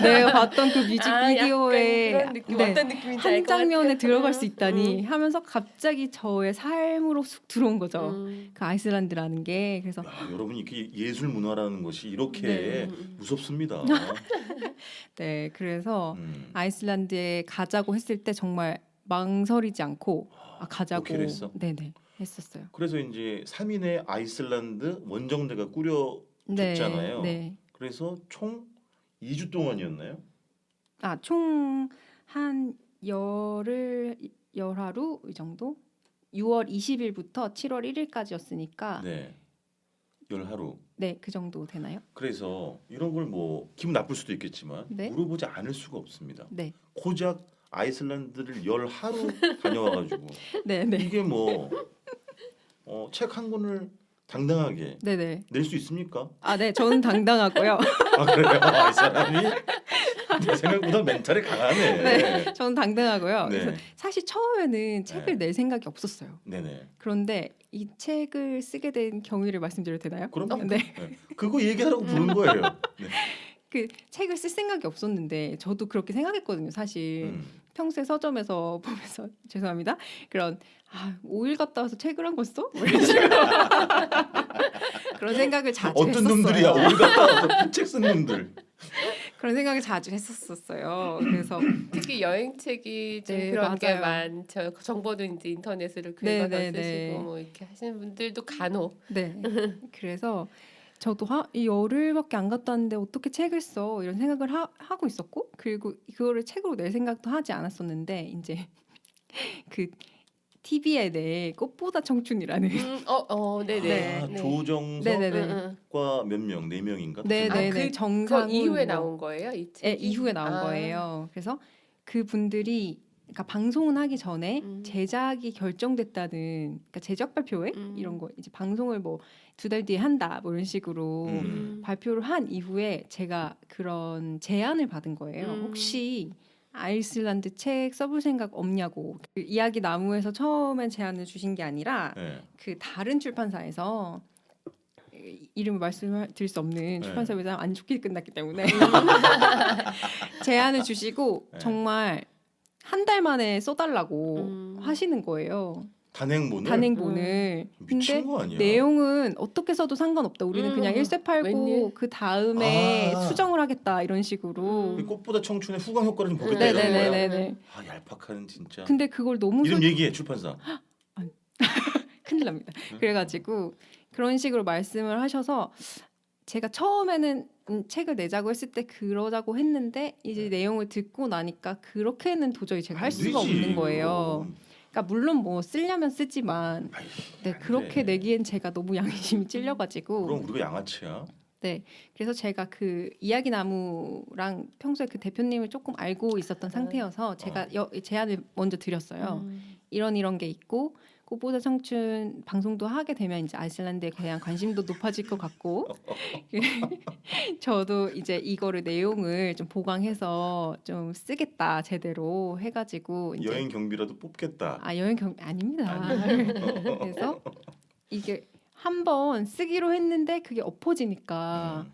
내가 봤던 그 뮤직비디오에 그런 느낌 네, 어떤 느낌인지 한 알 것 장면에 같아요. 들어갈 수 있다니 하면서 갑자기 저의 삶으로 쑥 들어온 거죠. 그 아이슬란드라는 게. 그래서 야, 여러분 이렇게 예술 문화라는 것이 이렇게 네. 무섭습니다. 네, 그래서 음. 아이슬란드에 가자고 했을 때 정말 망설이지 않고 가자고 오케이를 했어? 네네 했었어요. 그래서 이제 3인의 아이슬란드 원정대가 꾸려졌잖아요. 네. 그래서 총 2주 동안이었나요? 총 한 열하루 이 정도? 6월 20일부터 7월 1일까지였으니까 네. 10하루. 네, 그 정도 되나요? 그래서 이런 걸 뭐 기분 나쁠 수도 있겠지만 네. 물어보지 않을 수가 없습니다. 네. 고작 아이슬란드를 10하루 다녀와가지고 네, 네. 이게 뭐 책 한 권을 당당하게 네, 네. 낼 수 있습니까? 네, 저는 당당하고요. 아 그래요? 이 사람이 내 생각보다 멘탈이 강하네. 네, 저는 당당하고요. 네. 그래서 사실 처음에는 책을 낼 생각이 없었어요. 네네. 그런데 이 책을 쓰게 된 경위를 말씀드려도 되나요? 그럼 네. 네. 그거 얘기하라고 부른 거예요. 네. 그 책을 쓸 생각이 없었는데 저도 그렇게 생각했거든요. 사실 평소에 서점에서 보면서 죄송합니다. 그런 5일 갔다 와서 책을 한 권 써? 뭐 이런 식으로 그런 생각을 자주 어떤 했었어요. 놈들이야? 오늘 갔다 와서 책 쓴 놈들. 그런 생각을 자주 했었어요. 그래서 특히 여행책이 좀 네, 그런 게 맞아요. 많죠. 정보도 이제 인터넷으로 네, 긁어서 네, 쓰시고 네. 뭐 이렇게 하시는 분들도 간혹. 네. 그래서 저도 이 열흘밖에 안 갔다 왔는데 어떻게 책을 써 이런 생각을 하고 있었고 그리고 그거를 책으로 낼 생각도 하지 않았었는데 이제 그 TV에 내 꽃보다 청춘이라는 네네. 아, 네. 조정석과 네네네. 몇 명, 4명인가? 네네네. 그거 정상훈 이후에 뭐- 나온 거예요? 이 예, 책이? 이후에 나온 아. 거예요. 그래서 그 분들이 그러니까 방송은 하기 전에 음. 제작이 결정됐다는 그러니까 제작 발표회 이런 거 이제 방송을 뭐 2달 뒤에 한다 뭐 이런 식으로 발표를 한 이후에 제가 그런 제안을 받은 거예요. 혹시 아이슬란드 책 써볼 생각 없냐고. 그 이야기 나무에서 처음엔 제안을 주신 게 아니라 네. 그 다른 출판사에서 이름을 말씀드릴 수 없는 출판사 회장 안 좋게 끝났기 때문에 제안을 주시고 네. 정말 한 달 만에 써달라고 하시는 거예요. 단행본을 단행본을. 미친 근데 거 아니야? 내용은 어떻게 써도 상관없다. 우리는 그냥 일쇄팔고 웬일? 그 다음에 아. 수정을 하겠다 이런 식으로. 그 꽃보다 청춘의 후광 효과를 좀 보겠다 이런 거야. 네네네네. 아 얄팍한 진짜. 근데 그걸 너무 이름 얘기해 출판사. 큰일 납니다. 그래가지고 그런 식으로 말씀을 하셔서 제가 처음에는 책을 내자고 했을 때 그러자고 했는데 이제 내용을 듣고 나니까 그렇게는 도저히 제가 할 수가 안 되지, 없는 거예요. 그럼. 그러니까 물론 뭐 쓰려면 쓰지만 아이, 네, 안 그렇게 돼. 내기엔 제가 너무 양심이 찔려가지고 그럼 우리가 양아치야. 네 그래서 제가 그 이야기 나무랑 평소에 그 대표님을 조금 알고 있었던 상태여서 제가 제안을 먼저 드렸어요. 이런 게 있고 꽃보다 청춘 방송도 하게 되면 이제 아이슬란드에 대한 관심도 높아질 것 같고 저도 이제 이거를 내용을 좀 보강해서 좀 쓰겠다 제대로 해가지고 이제 여행 경비라도 뽑겠다. 여행 경비 아닙니다. 그래서 이게 한번 쓰기로 했는데 그게 엎어지니까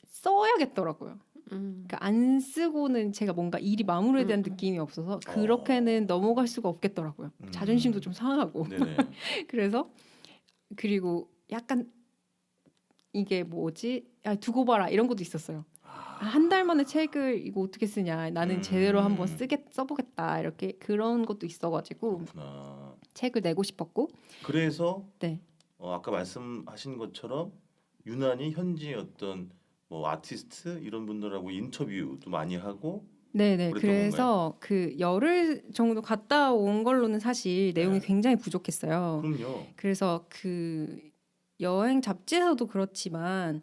써야겠더라고요. 그러니까 안 쓰고는 제가 뭔가 일이 마무리된 느낌이 없어서 그렇게는 넘어갈 수가 없겠더라고요. 자존심도 좀 상하고. 네네. 그래서 그리고 약간 이게 뭐지? 야, 두고 봐라 이런 것도 있었어요. 한 달 만에 책을 이거 어떻게 쓰냐? 나는 제대로 한번 써보겠다 이렇게 그런 것도 있어가지고 그렇구나. 책을 내고 싶었고. 그래서 네. 아까 말씀하신 것처럼 유난히 현지 어떤 뭐 아티스트 이런 분들하고 인터뷰도 많이 하고. 네네. 그랬던 그래서 그 열흘 정도 갔다 온 걸로는 사실 내용이 네. 굉장히 부족했어요. 그럼요. 그래서 그 여행 잡지에서도 그렇지만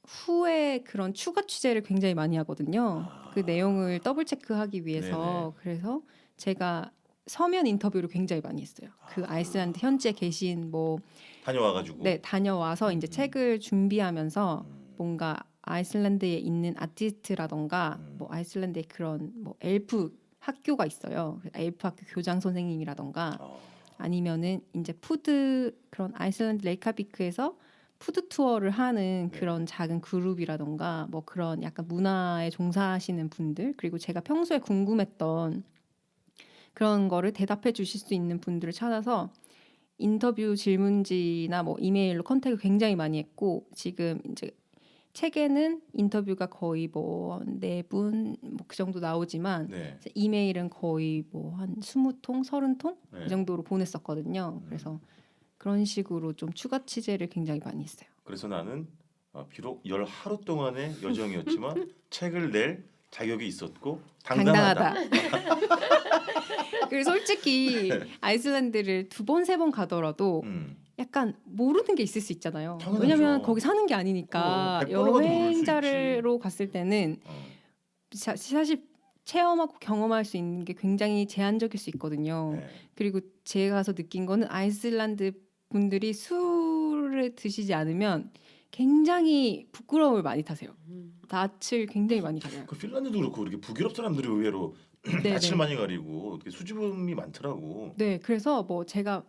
후에 그런 추가 취재를 굉장히 많이 하거든요. 그 내용을 더블 체크하기 위해서. 네네. 그래서 제가 서면 인터뷰를 굉장히 많이 했어요. 그 아이슬란드 현지에 계신 뭐 다녀와가지고. 네, 다녀와서 이제 책을 준비하면서 뭔가 아이슬란드에 있는 아티스트라던가 뭐 아이슬란드에 그런 뭐 엘프 학교가 있어요. 엘프 학교 교장 선생님이라던가 아니면은 이제 그런 아이슬란드 레이카비크에서 푸드 투어를 하는 그런 작은 그룹이라던가 뭐 그런 약간 문화에 종사하시는 분들 그리고 제가 평소에 궁금했던 그런 거를 대답해 주실 수 있는 분들을 찾아서 인터뷰 질문지나 뭐 이메일로 컨택을 굉장히 많이 했고 지금 이제 책에는 인터뷰가 거의 뭐 4분 뭐 그 정도 나오지만 네. 이메일은 거의 뭐 한 20통, 30통 네. 이 정도로 보냈었거든요. 그래서 그런 식으로 좀 추가 취재를 굉장히 많이 했어요. 그래서 나는 비록 10하루 동안의 여정이었지만 책을 낼 자격이 있었고 당당하다. 그리고 솔직히 아이슬란드를 2번, 3번 가더라도 약간 모르는 게 있을 수 있잖아요. 당연하죠. 왜냐면 거기 사는 게 아니니까 100번 가도 모를 수 여행자로 갔을 때는 있지. 사실 체험하고 경험할 수 있는 게 굉장히 제한적일 수 있거든요. 네. 그리고 제가 가서 느낀 거는 아이슬란드 분들이 술을 드시지 않으면 굉장히 부끄러움을 많이 타세요. 낯을 굉장히 많이 가려요. 그 핀란드도 그렇고 이렇게 북유럽 사람들이 의외로 낯을 많이 가리고 되게 수줍음이 많더라고. 네, 그래서 뭐 제가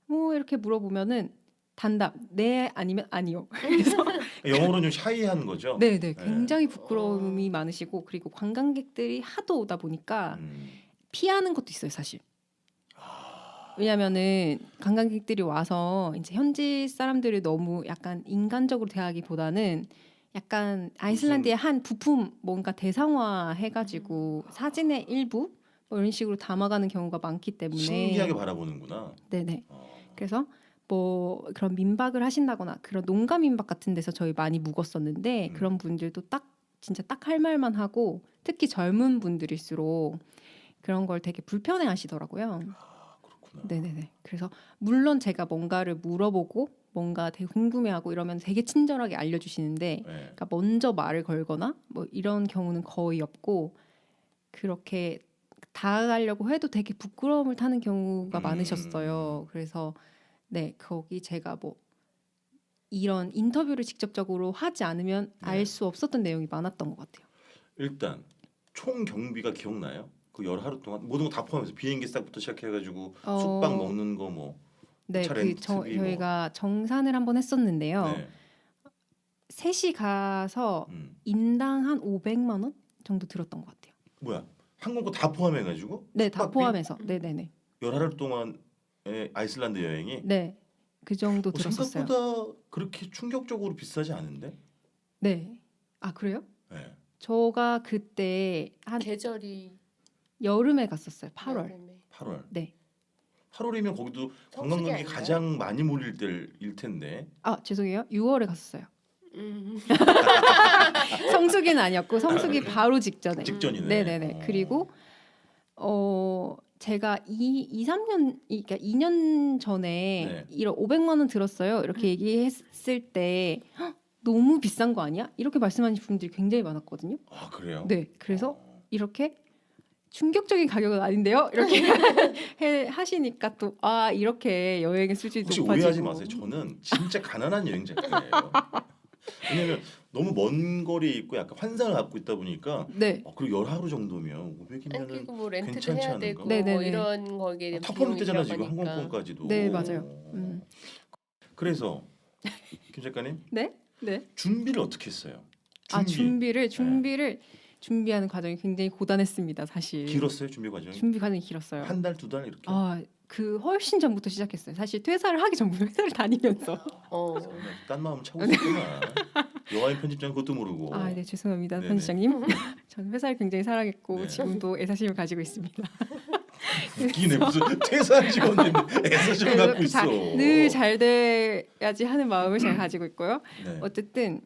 뭐 이렇게 물어보면은 단답 네 아니면 아니요. 그래서 영어로는 좀 샤이한 거죠. 네, 굉장히 부끄러움이 많으시고 그리고 관광객들이 하도 오다 보니까 피하는 것도 있어요, 사실. 왜냐면은 관광객들이 와서 이제 현지 사람들을 너무 약간 인간적으로 대하기보다는 약간 아이슬란드의 한 부품 뭔가 대상화 해가지고 사진의 일부 뭐 이런 식으로 담아가는 경우가 많기 때문에 신기하게 바라보는구나. 네네. 그래서 뭐 그런 민박을 하신다거나 그런 농가 민박 같은 데서 저희 많이 묵었었는데 그런 분들도 진짜 딱 할 말만 하고 특히 젊은 분들일수록 그런 걸 되게 불편해 하시더라고요. 아, 그렇구나. 네네네. 그래서 물론 제가 뭔가를 물어보고 뭔가 되게 궁금해하고 이러면 되게 친절하게 알려주시는데 네. 그러니까 먼저 말을 걸거나 뭐 이런 경우는 거의 없고 그렇게 다가가려고 해도 되게 부끄러움을 타는 경우가 많으셨어요. 그래서 네 거기 제가 뭐 이런 인터뷰를 직접적으로 하지 않으면 네. 알 수 없었던 내용이 많았던 것 같아요. 일단 총 경비가 기억나요? 그 열 하루 동안 모든 거 다 포함해서 비행기 싹부터 시작해가지고 숙박 먹는 거 뭐. 네, 차 그 렌트비 뭐. 저희가 정산을 한번 했었는데요. 네. 셋이 가서 인당 한 500만 원 정도 들었던 것 같아요. 뭐야? 항공권 다 포함해가지고? 네, 다 숙박비? 포함해서. 네네네. 열 하루 동안의 아이슬란드 여행이 네, 그 정도 들었었어요. 생각보다 그렇게 충격적으로 비싸지 않은데? 네. 아 그래요? 네. 저가 그때 한 계절이 여름에 갔었어요. 8월. 여름에. 8월. 네. 8월이면 거기도 성수기 관광객이 아닌가요? 가장 많이 몰릴 때일 텐데. 아 죄송해요. 6월에 갔었어요. 음. 성수기는 아니었고 성수기 바로 직전에. 직전이네. 네네네. 그리고 제가 3년 그러니까 2년 전에 네. 이런 500만 원 들었어요. 이렇게 얘기했을 때 "헉, 너무 비싼 거 아니야? 이렇게 말씀하시는 분들이 굉장히 많았거든요. 아 그래요? 네. 그래서 이렇게 충격적인 가격은 아닌데요. 이렇게 하시니까 또 아 이렇게 여행의 수준이 혹시 높아지고. 오해하지 마세요. 저는 진짜 가난한 여행자예요. 왜냐면 너무 먼 거리에 있고 약간 환상을 갖고 있다 보니까 네. 그리고 열 하루 정도면 아니 500이면은 그리고 뭐 렌트도 괜찮지 해야 않은가? 되고 네네네. 뭐 이런 거기에 대한 탑 포함 비용이 되잖아 지금 들어가니까. 항공권까지도. 네, 맞아요. 그래서 김 작가님 네. 네. 준비를 어떻게 했어요? 준비를 준비하는 과정이 굉장히 고단했습니다. 사실. 길었어요 준비 과정이? 준비 과정이 길었어요. 한 달 두 달 이렇게? 그 훨씬 전부터 시작했어요. 사실 퇴사를 하기 전부터 회사를 다니면서. 딴 마음 차고 있구나. 영화의 편집장 그것도 모르고. 네 죄송합니다 네네. 편집장님. 저는 회사를 굉장히 사랑했고 네. 지금도 애사심을 가지고 있습니다. 웃기네 무슨 퇴사한 직원인데 애사심을 갖고 있어. 늘 잘 돼야지 하는 마음을 잘 가지고 있고요. 네. 어쨌든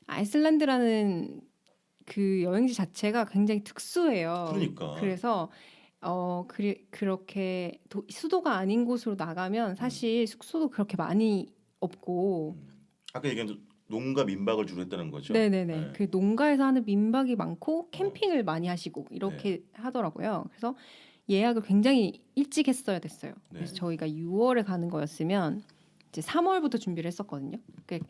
아이슬란드라는 그 여행지 자체가 굉장히 특수해요. 그러니까. 그래서 그렇게 수도가 아닌 곳으로 나가면 사실 숙소도 그렇게 많이 없고. 아까 얘기한 농가 민박을 주로 했다는 거죠. 네네네. 네. 그 농가에서 하는 민박이 많고 캠핑을 많이 하시고 이렇게 하더라고요. 그래서 예약을 굉장히 일찍 했어야 됐어요. 네. 그래서 저희가 6월에 가는 거였으면 이제 3월부터 준비를 했었거든요. 그러니까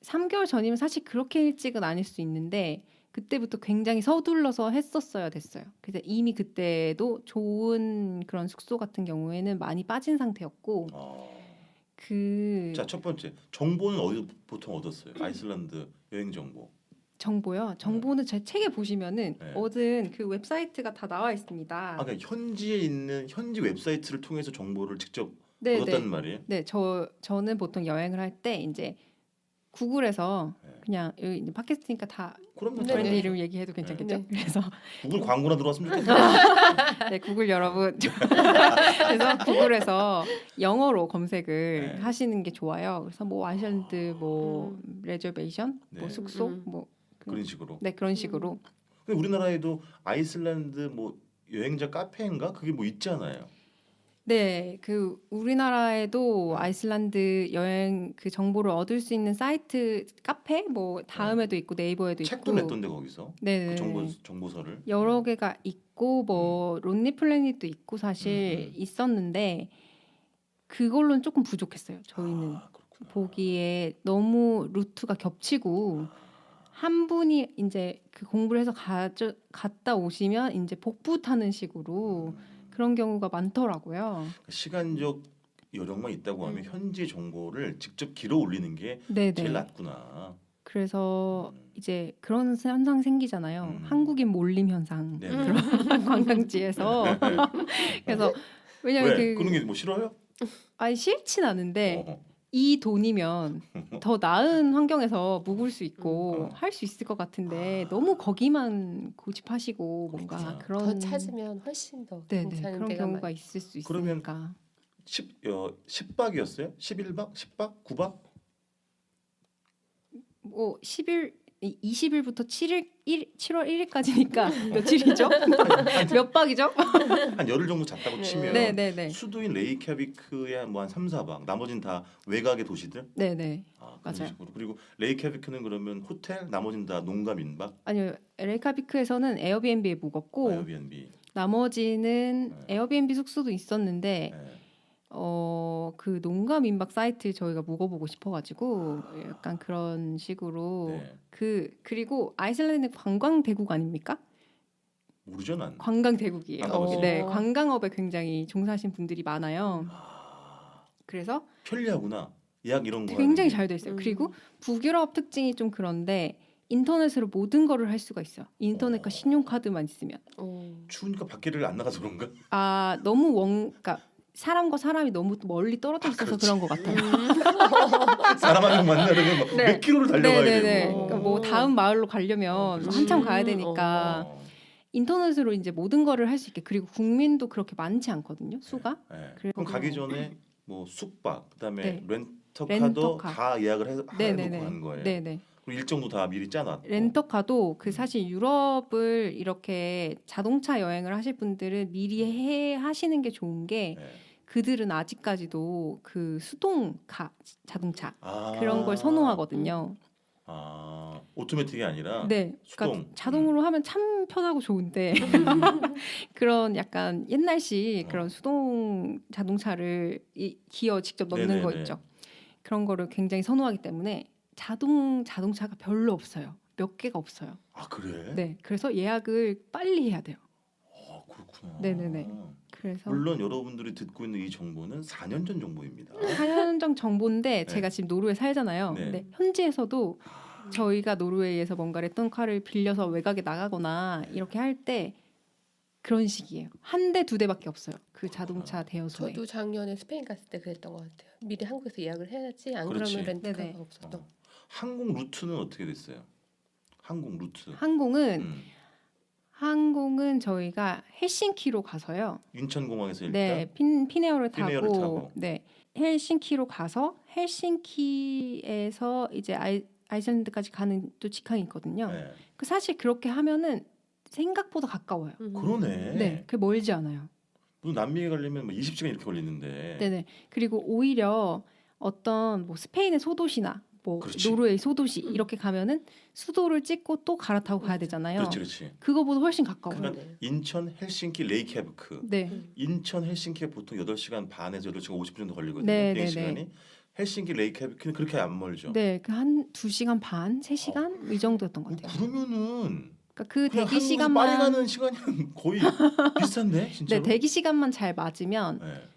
3개월 전이면 사실 그렇게 일찍은 아닐 수 있는데 그때부터 굉장히 서둘러서 했었어야 됐어요. 그래서 이미 그때도 좋은 그런 숙소 같은 경우에는 많이 빠진 상태였고 자, 첫 번째 정보는 어디서 보통 얻었어요? 아이슬란드 여행 정보. 정보요. 정보는 제 책에 보시면은 네. 얻은 그 웹사이트가 다 나와 있습니다. 그러니까 현지에 있는 현지 웹사이트를 통해서 정보를 직접 네, 얻었다는 말이에요? 네, 저는 보통 여행을 할 때 이제 구글에서 네. 그냥 여기 이제 팟캐스트니까 다 그럼 네, 브랜드 네. 이름 얘기해도 괜찮겠죠? 네. 그래서 구글 광고나 들어왔으면 좋겠다. 네, 구글 여러분. 그래서 구글에서 영어로 검색을 네. 하시는 게 좋아요. 그래서 뭐 아이슬란드 뭐 레저베이션, 뭐 네. 숙소, 뭐 그런 식으로. 네, 그런 식으로. 근데 우리나라에도 아이슬란드 뭐 여행자 카페인가 그게 뭐 있잖아요. 네, 그 우리나라에도 아이슬란드 여행 그 정보를 얻을 수 있는 사이트, 카페 뭐 다음에도 있고 네이버에도 책도 있고. 냈던데 거기서. 네, 그 정보서를. 여러 개가 있고 뭐 론리 플래닛도 있고 사실 있었는데 그걸로는 조금 부족했어요. 저희는 그렇구나. 보기에 너무 루트가 겹치고 한 분이 이제 그 공부를 해서 갔다 오시면 이제 복부 타는 식으로 그런 경우가 많더라고요. 시간적 여력만 있다고 하면 현지 정보를 직접 길어 올리는 게 네네. 제일 낫구나. 그래서 이제 그런 현상 생기잖아요. 한국인 몰림 현상. 네. 그런 관광지에서. 그래서 왜냐면 왜? 그런 게 뭐 싫어요? 아니 싫진 않은데 어. 이 돈이면 더 나은 환경에서 묵을 수 있고 할 수 있을 것 같은데 너무 거기만 고집하시고 뭔가 그렇구나. 그런 더 찾으면 훨씬 더 네네, 괜찮은 그런 데가 경우가 많. 있을 수 그러면 있으니까. 10박이었어요? 11박? 10박? 9박? 뭐 20일부터 7월 1일까지니까 며칠이죠? 몇 박이죠? 한 열흘 정도 잤다고 네. 치면 네네네. 수도인 레이캬비크에 뭐 한 3, 4박. 나머지는 다 외곽의 도시들? 네네. 그런 맞아요. 식으로. 그리고 레이캬비크는 그러면 호텔, 나머지는 다 농가 민박? 아니요. 레이카비크에서는 에어비앤비에 묵었고 에어비앤비. 나머지는 네. 에어비앤비 숙소도 있었는데 네. 그 농가 민박 사이트 저희가 묵어보고 싶어가지고 약간 그런 식으로 네. 그리고 아이슬란드 관광 대국 아닙니까? 모르죠 난. 관광 대국이에요. 안 가봤어요. 네, 관광업에 굉장히 종사하신 분들이 많아요. 아, 그래서 편리하구나. 예약 이런 거. 굉장히 하는 게. 잘 돼 있어요. 그리고 북유럽 특징이 좀 그런데 인터넷으로 모든 거를 할 수가 있어요. 인터넷과 신용카드만 있으면. 추우니까 밖에를 안 나가서 그런가? 너무 그러니까 사람과 사람이 너무 멀리 떨어져 있어서 그렇지. 그런 것 같아요. 사람 한 명 만나려면 막 네. 몇 킬로를 달려가야 네네네. 되고. 그러니까 뭐 다음 마을로 가려면 그렇지. 한참 가야 되니까 어. 인터넷으로 이제 모든 거를 할 수 있게. 그리고 국민도 그렇게 많지 않거든요. 수가. 네. 그래서 그럼 가기 전에 뭐 숙박, 그다음에 네. 렌터카도 렌터카. 다 예약을 해놓고 네네네. 간 거예요. 네네. 그리고 일정도 다 미리 짜놨고. 렌터카도 사실 유럽을 이렇게 자동차 여행을 하실 분들은 미리 하시는 게 좋은 게 네. 그들은 아직까지도 그 수동카 자동차 아. 그런 걸 선호하거든요. 아, 오토매틱이 아니라. 네, 수동. 그러니까 자동으로 하면 참 편하고 좋은데 그런 약간 옛날식 그런 수동 자동차를 기어 직접 넣는 거 네네네. 있죠. 그런 거를 굉장히 선호하기 때문에 자동차가 별로 없어요. 몇 개가 없어요. 아 그래? 네, 그래서 예약을 빨리 해야 돼요. 아 그렇구나. 네네네. 그래서 물론 여러분들이 듣고 있는 이 정보는 4년 전 정보입니다. 4년 전 정보인데 네. 제가 지금 노르웨이 살잖아요. 네. 근데 현지에서도 저희가 노르웨이에서 뭔가 렌터카를 빌려서 외곽에 나가거나 이렇게 할 때 그런 식이에요. 한 대, 두 대밖에 없어요. 그 자동차 대여소에. 저도 작년에 스페인 갔을 때 그랬던 것 같아요. 미리 한국에서 예약을 해야지 안 그렇지. 그러면 렌트카가 네네. 없었던. 항공 루트는 어떻게 됐어요? 항공 루트. 항공은 저희가 헬싱키로 가서요. 인천공항에서 일단. 네, 피네어를 피네어를 타고. 타고 네, 헬싱키로 가서 헬싱키에서 이제 아이슬란드까지 가는 또 직항이 있거든요. 네. 그 사실 그렇게 하면은 생각보다 가까워요. 그러네. 네, 그 멀지 않아요. 무슨 남미에 가려면 뭐 20시간 이렇게 걸리는데. 네네. 그리고 오히려 어떤 뭐 스페인의 소도시나 뭐 그렇지. 노르웨이 소도시 이렇게 가면은 수도를 찍고 또 갈아타고 가야 되잖아요. 그렇지, 그렇지. 그거보다 훨씬 가까워요. 그러니까 인천, 헬싱키, 레이캬비크. 네. 인천, 헬싱키가 보통 8시간 반에서 8시간 50분 정도 걸리거든요. 네, 비행 네, 시간이. 헬싱키, 레이캬비크는 그렇게 안 멀죠. 네, 그 한 2시간 반, 3시간 이 정도였던 것 같아요. 그러면은 그러니까 그 그냥 대기 한국에서 시간만 빨리 가는 시간이랑 거의 비슷한데, 진짜로? 네, 대기 시간만 잘 맞으면 네.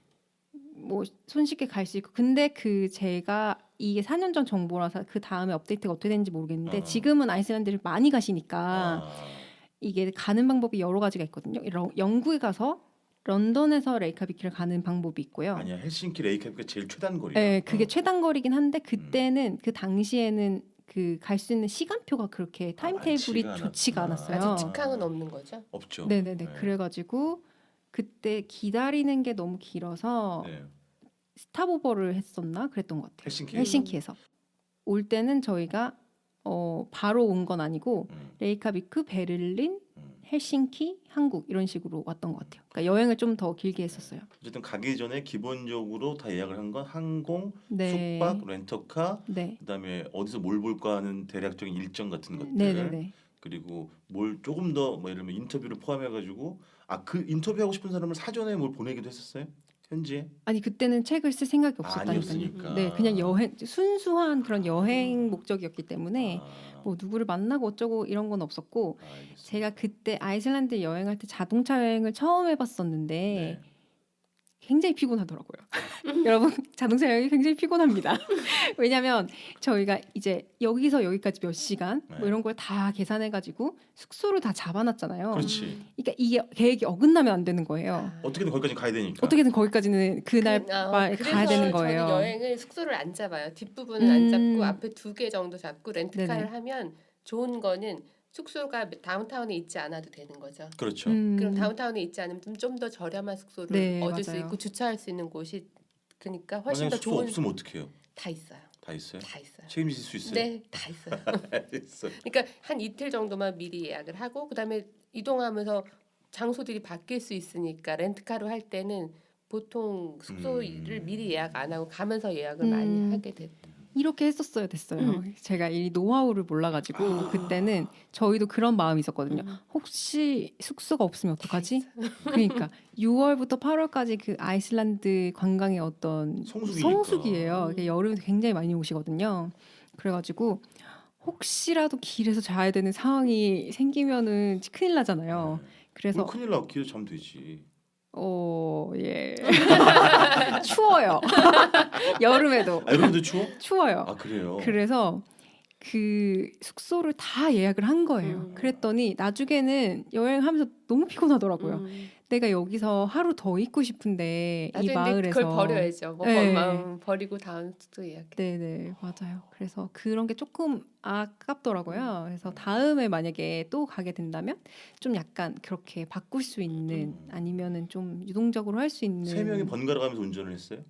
뭐 손쉽게 갈 수 있고 근데 그 제가 이게 4년 전 정보라서 그 다음에 업데이트가 어떻게 되는지 모르겠는데 지금은 아이슬란드를 많이 가시니까 이게 가는 방법이 여러 가지가 있거든요. 영국에 가서 런던에서 레이카비키를 가는 방법이 있고요. 아니야, 헬싱키, 레이캬비크가 제일 최단 거리야. 네, 그게 최단 거리긴 한데 그때는 그 당시에는 그 갈 수 있는 시간표가 그렇게 타임테이블이 많지가 좋지가 않았구나. 않았어요. 아직 직항은 없는 거죠? 없죠. 네네네. 네. 그래가지고 그때 기다리는 게 너무 길어서 네. 스탑오버를 했었나 그랬던 것 같아요. 헬싱키. 헬싱키에서 올 때는 저희가 바로 온 건 아니고 레이카비크, 베를린, 헬싱키, 한국 이런 식으로 왔던 것 같아요. 그러니까 여행을 좀 더 길게 했었어요. 어쨌든 가기 전에 기본적으로 다 예약을 한 건 항공, 네. 숙박, 렌터카, 네. 그다음에 어디서 뭘 볼까 하는 대략적인 일정 같은 것들. 네네네. 그리고 뭘 조금 더 뭐 예를 들면 인터뷰를 포함해 가지고 그 인터뷰하고 싶은 사람을 사전에 뭘 보내기도 했었어요? 현지에? 아니 그때는 책을 쓸 생각이 없었다니까요. 아니었으니까. 네, 그냥 여행 순수한 그런 여행 목적이었기 때문에 아, 뭐 누구를 만나고 어쩌고 이런 건 없었고 알겠습니다. 제가 그때 아이슬란드 여행할 때 자동차 여행을 처음 해봤었는데 네. 굉장히 피곤하더라고요. 여러분 자동차 여행이 굉장히 피곤합니다. 왜냐하면 저희가 이제 여기서 여기까지 몇 시간 네. 뭐 이런 걸 다 계산해가지고 숙소를 다 잡아놨잖아요. 그렇지. 그러니까 이게 계획이 어긋나면 안 되는 거예요. 어떻게든 거기까지 가야 되니까. 어떻게든 거기까지는 그날 그래서 가야 되는 거예요. 저는 여행을 숙소를 안 잡아요. 뒷부분은 안 잡고 앞에 2개 정도 잡고 렌트카를 네네. 하면 좋은 거는 숙소가 다운타운에 있지 않아도 되는 거죠. 그렇죠. 그럼 다운타운에 있지 않으면 좀 더 저렴한 숙소를 네, 얻을 수 맞아요. 있고 주차할 수 있는 곳이 그러니까 훨씬 만약에 더 숙소 좋은 없으면 어떡해요? 다 있어요. 다 있어요? 다 있어요. 책임질 수 있어요? 네, 다 있어요. 있어요. 그러니까 한 이틀 정도만 미리 예약을 하고 그다음에 이동하면서 장소들이 바뀔 수 있으니까 렌트카로 할 때는 보통 숙소를 미리 예약 안 하고 가면서 예약을 많이 하게 됐다. 이렇게 했었어야 됐어요. 제가 이 노하우를 몰라가지고 그때는 저희도 그런 마음이 있었거든요. 혹시 숙소가 없으면 어떡하지? 그러니까 6월부터 8월까지 그 아이슬란드 관광의 어떤 성수기니까. 성수기예요. 여름에 굉장히 많이 오시거든요. 그래가지고 혹시라도 길에서 자야 되는 상황이 생기면은 큰일 나잖아요. 그래서 큰일 나. 길에 자면 되지. 예. 추워요. 여름에도 여러분들 추워? 추워요. 아 그래요? 그래서 그 숙소를 다 예약을 한 거예요. 그랬더니 나중에는 여행하면서 너무 피곤하더라고요. 내가 여기서 하루 더 있고 싶은데 이 나중에 마을에서 그걸 버려야죠. 뭐 네. 마음 버리고 다음 숙소 예약. 네네 맞아요. 그래서 그런 게 조금 아깝더라고요. 그래서 다음에 만약에 또 가게 된다면 좀 약간 그렇게 바꿀 수 있는 아니면은 좀 유동적으로 할 수 있는 세 명이 번갈아 가면서 운전을 했어요?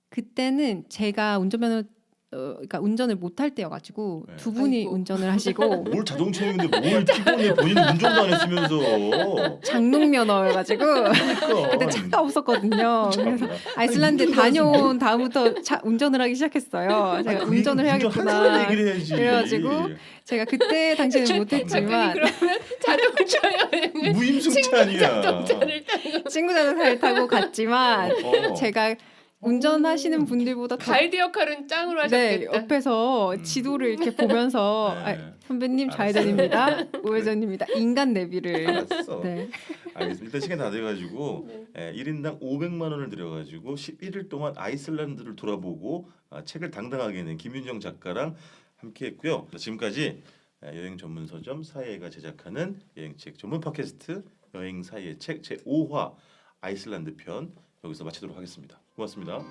그때는 제가 운전면허 그러니까 운전을 못할 때여가지고 네. 두 분이 아이고. 운전을 하시고 뭘 자동차인데 뭘 피곤해 본인 운전도 안 했으면서. 장롱 면허여가지고 그러니까. 그때 차가 없었거든요. 그래서 참나. 아이슬란드 아니, 다녀온 다음부터 운전을 하기 시작했어요. 제가 그 운전을 운전하는 해야겠구나. 얘기를 해야지. 그래가지고 제가 그때 당시에는 아니 못했지만 그러면 자동차 여행을 무임승차아니야. 자동차를 타고 친구들은 잘 타고 갔지만 제가 운전하시는 분들보다 더 가이드 역할은 짱으로 네, 하셨겠다. 옆에서 지도를 이렇게 보면서 네. 선배님 알았어요. 좌회전입니다. 우회전입니다. 인간 내비를 알았어. 네. 알겠습니다. 일단 시간 다 돼가지고 네. 1인당 500만 원을 들여가지고 11일 동안 아이슬란드를 돌아보고 책을 당당하게 낸 김윤정 작가랑 함께했고요. 지금까지 여행 전문 서점 사예가 제작하는 여행책 전문 팟캐스트 여행 사예 책 제5화 아이슬란드 편 여기서 마치도록 하겠습니다. 고맙습니다.